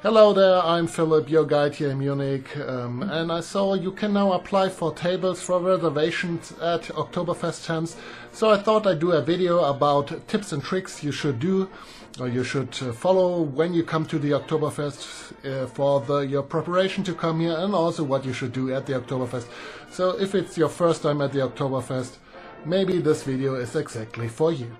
Hello there, I'm Philipp, your guide here in Munich, and I saw you can now apply for tables for reservations at Oktoberfest tents, so I thought I'd do a video about tips and tricks you should do, or you should follow when you come to the Oktoberfest for your preparation to come here, and also what you should do at the Oktoberfest. So if it's your first time at the Oktoberfest, maybe this video is exactly for you.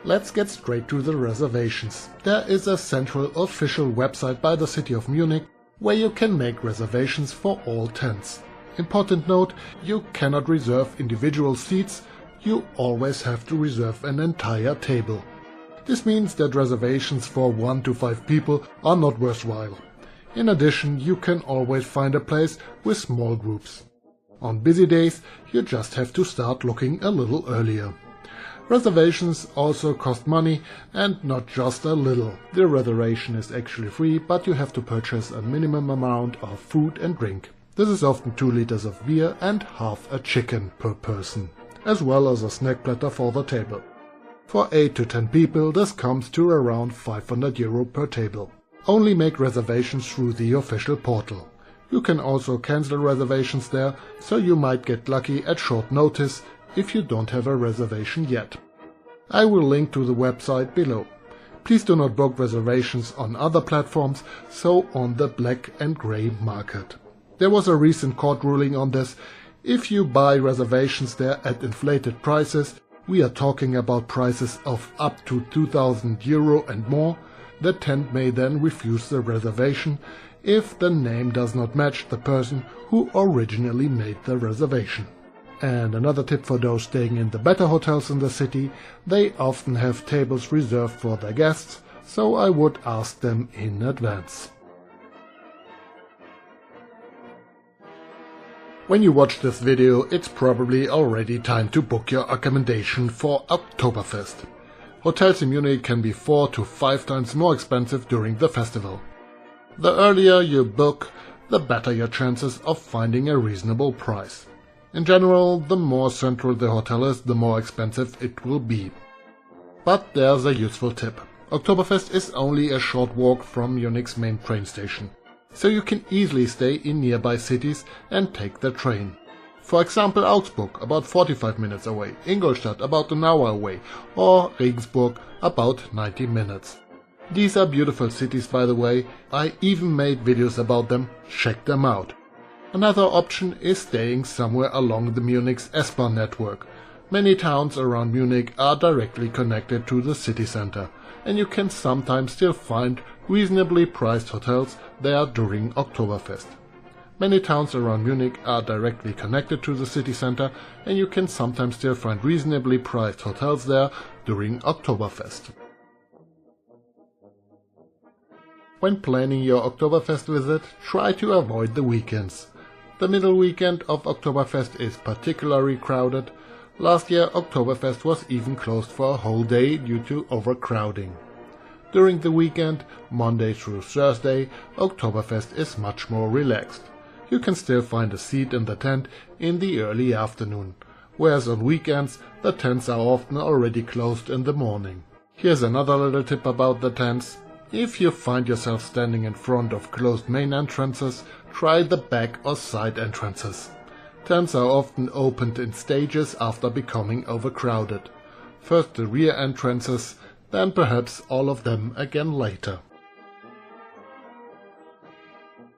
Let's get straight to the reservations. There is a central official website by the city of Munich where you can make reservations for all tents. Important note, you cannot reserve individual seats, you always have to reserve an entire table. This means that reservations for 1 to 5 people are not worthwhile. In addition, you can always find a place with small groups. On busy days, you just have to start looking a little earlier. Reservations also cost money, and not just a little. The reservation is actually free, but you have to purchase a minimum amount of food and drink. This is often 2 liters of beer and half a chicken per person, as well as a snack platter for the table. For 8 to 10 people, this comes to around €500 per table. Only make reservations through the official portal. You can also cancel reservations there, so you might get lucky at short notice if you don't have a reservation yet. I will link to the website below. Please do not book reservations on other platforms, so on the black and grey market. There was a recent court ruling on this. If you buy reservations there at inflated prices, we are talking about prices of up to €2,000 and more, the tent may then refuse the reservation if the name does not match the person who originally made the reservation. And another tip for those staying in the better hotels in the city, they often have tables reserved for their guests, so I would ask them in advance. When you watch this video, it's probably already time to book your accommodation for Oktoberfest. Hotels in Munich can be 4 to 5 times more expensive during the festival. The earlier you book, the better your chances of finding a reasonable price. In general, the more central the hotel is, the more expensive it will be. But there's a useful tip. Oktoberfest is only a short walk from Munich's main train station, so you can easily stay in nearby cities and take the train. For example, Augsburg, about 45 minutes away, Ingolstadt, about an hour away, or Regensburg, about 90 minutes. These are beautiful cities, by the way. I even made videos about them, check them out. Another option is staying somewhere along the Munich's S-Bahn network. Many towns around Munich are directly connected to the city center, and you can sometimes still find reasonably priced hotels there during Oktoberfest. Many towns around Munich are directly connected to the city center, and you can sometimes still find reasonably priced hotels there during Oktoberfest. When planning your Oktoberfest visit, try to avoid the weekends. The middle weekend of Oktoberfest is particularly crowded. Last year Oktoberfest was even closed for a whole day due to overcrowding. During the weekend, Monday through Thursday, Oktoberfest is much more relaxed. You can still find a seat in the tent in the early afternoon, whereas on weekends the tents are often already closed in the morning. Here's another little tip about the tents. If you find yourself standing in front of closed main entrances, try the back or side entrances. Tents are often opened in stages after becoming overcrowded. First the rear entrances, then perhaps all of them again later.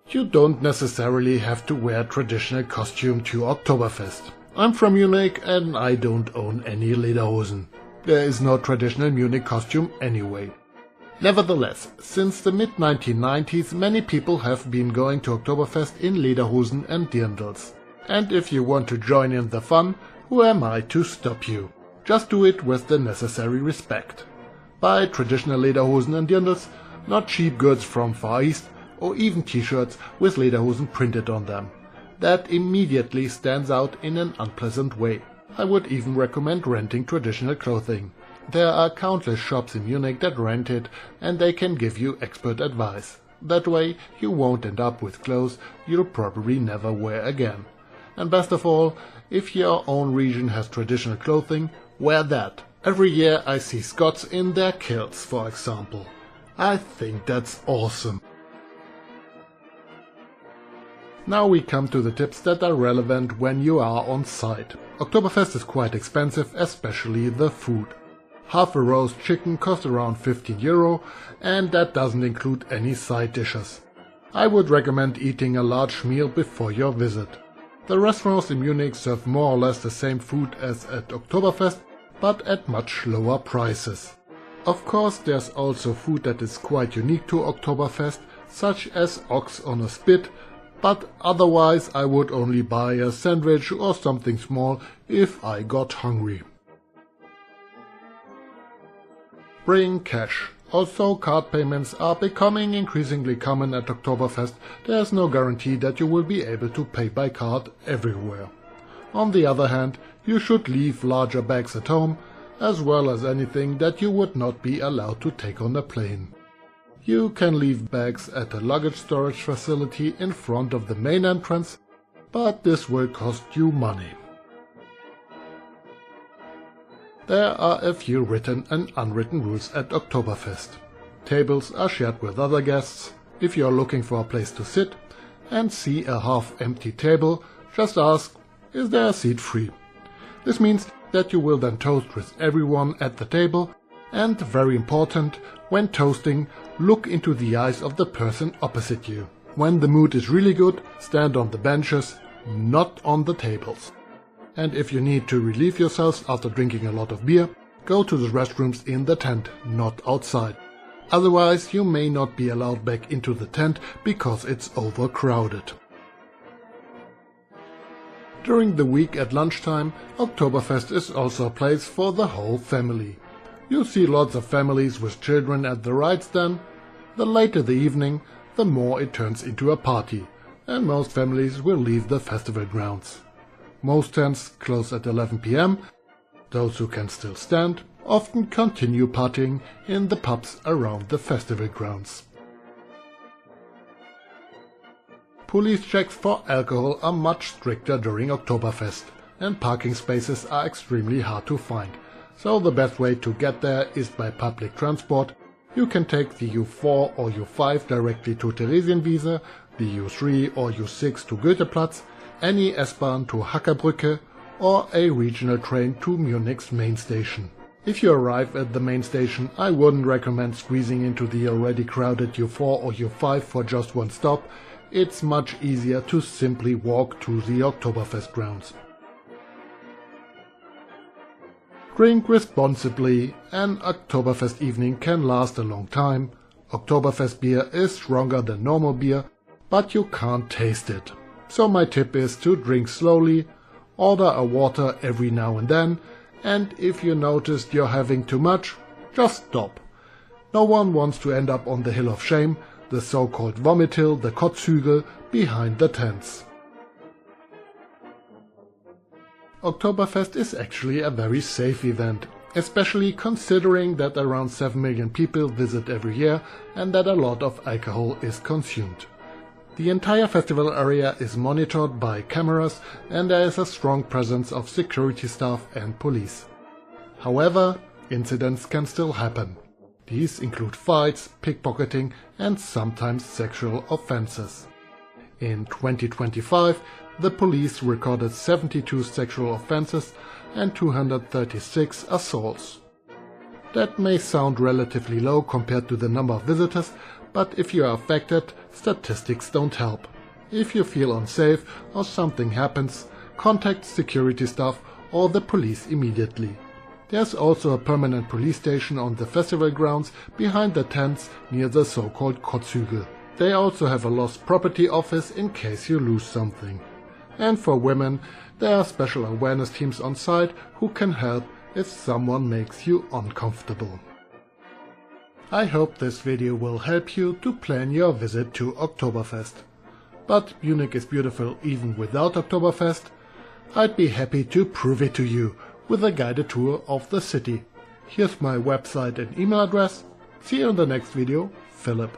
You don't necessarily have to wear traditional costume to Oktoberfest. I'm from Munich and I don't own any lederhosen. There is no traditional Munich costume anyway. Nevertheless, since the mid-1990s many people have been going to Oktoberfest in lederhosen and dirndls. And if you want to join in the fun, who am I to stop you? Just do it with the necessary respect. Buy traditional lederhosen and dirndls, not cheap goods from Far East, or even t-shirts with lederhosen printed on them. That immediately stands out in an unpleasant way. I would even recommend renting traditional clothing. There are countless shops in Munich that rent it, and they can give you expert advice. That way you won't end up with clothes you'll probably never wear again. And best of all, if your own region has traditional clothing, wear that. Every year I see Scots in their kilts, for example. I think that's awesome. Now we come to the tips that are relevant when you are on site. Oktoberfest is quite expensive, especially the food. Half a roast chicken costs around 15 euro, and that doesn't include any side dishes. I would recommend eating a large meal before your visit. The restaurants in Munich serve more or less the same food as at Oktoberfest, but at much lower prices. Of course, there's also food that is quite unique to Oktoberfest, such as ox on a spit, but otherwise I would only buy a sandwich or something small if I got hungry. Bring cash. Although card payments are becoming increasingly common at Oktoberfest, there is no guarantee that you will be able to pay by card everywhere. On the other hand, you should leave larger bags at home, as well as anything that you would not be allowed to take on a plane. You can leave bags at a luggage storage facility in front of the main entrance, but this will cost you money. There are a few written and unwritten rules at Oktoberfest. Tables are shared with other guests. If you are looking for a place to sit and see a half-empty table, just ask, "Is there a seat free?" This means that you will then toast with everyone at the table, and very important, when toasting, look into the eyes of the person opposite you. When the mood is really good, stand on the benches, not on the tables. And if you need to relieve yourselves after drinking a lot of beer, go to the restrooms in the tent, not outside. Otherwise you may not be allowed back into the tent because it's overcrowded. During the week at lunchtime, Oktoberfest is also a place for the whole family. You see lots of families with children at the rides then. The later the evening, the more it turns into a party, and most families will leave the festival grounds. Most tents close at 11 p.m. Those who can still stand often continue partying in the pubs around the festival grounds. Police checks for alcohol are much stricter during Oktoberfest, and parking spaces are extremely hard to find. So the best way to get there is by public transport. You can take the U4 or U5 directly to Theresienwiese, the U3 or U6 to Goetheplatz, any S-Bahn to Hackerbrücke, or a regional train to Munich's main station. If you arrive at the main station, I wouldn't recommend squeezing into the already crowded U4 or U5 for just one stop. It's much easier to simply walk to the Oktoberfest grounds. Drink responsibly. An Oktoberfest evening can last a long time. Oktoberfest beer is stronger than normal beer, but you can't taste it. So my tip is to drink slowly, order a water every now and then, and if you noticed you're having too much, just stop. No one wants to end up on the hill of shame, the so-called vomit hill, the Kotzhügel, behind the tents. Oktoberfest is actually a very safe event, especially considering that around 7 million people visit every year and that a lot of alcohol is consumed. The entire festival area is monitored by cameras and there is a strong presence of security staff and police. However, incidents can still happen. These include fights, pickpocketing and sometimes sexual offenses. In 2025, the police recorded 72 sexual offenses and 236 assaults. That may sound relatively low compared to the number of visitors, but if you are affected, statistics don't help. If you feel unsafe or something happens, contact security staff or the police immediately. There's also a permanent police station on the festival grounds behind the tents near the so-called Kotzhügel. They also have a lost property office in case you lose something. And for women, there are special awareness teams on site who can help if someone makes you uncomfortable. I hope this video will help you to plan your visit to Oktoberfest. But Munich is beautiful even without Oktoberfest. I'd be happy to prove it to you with a guided tour of the city. Here's my website and email address. See you in the next video, Philipp.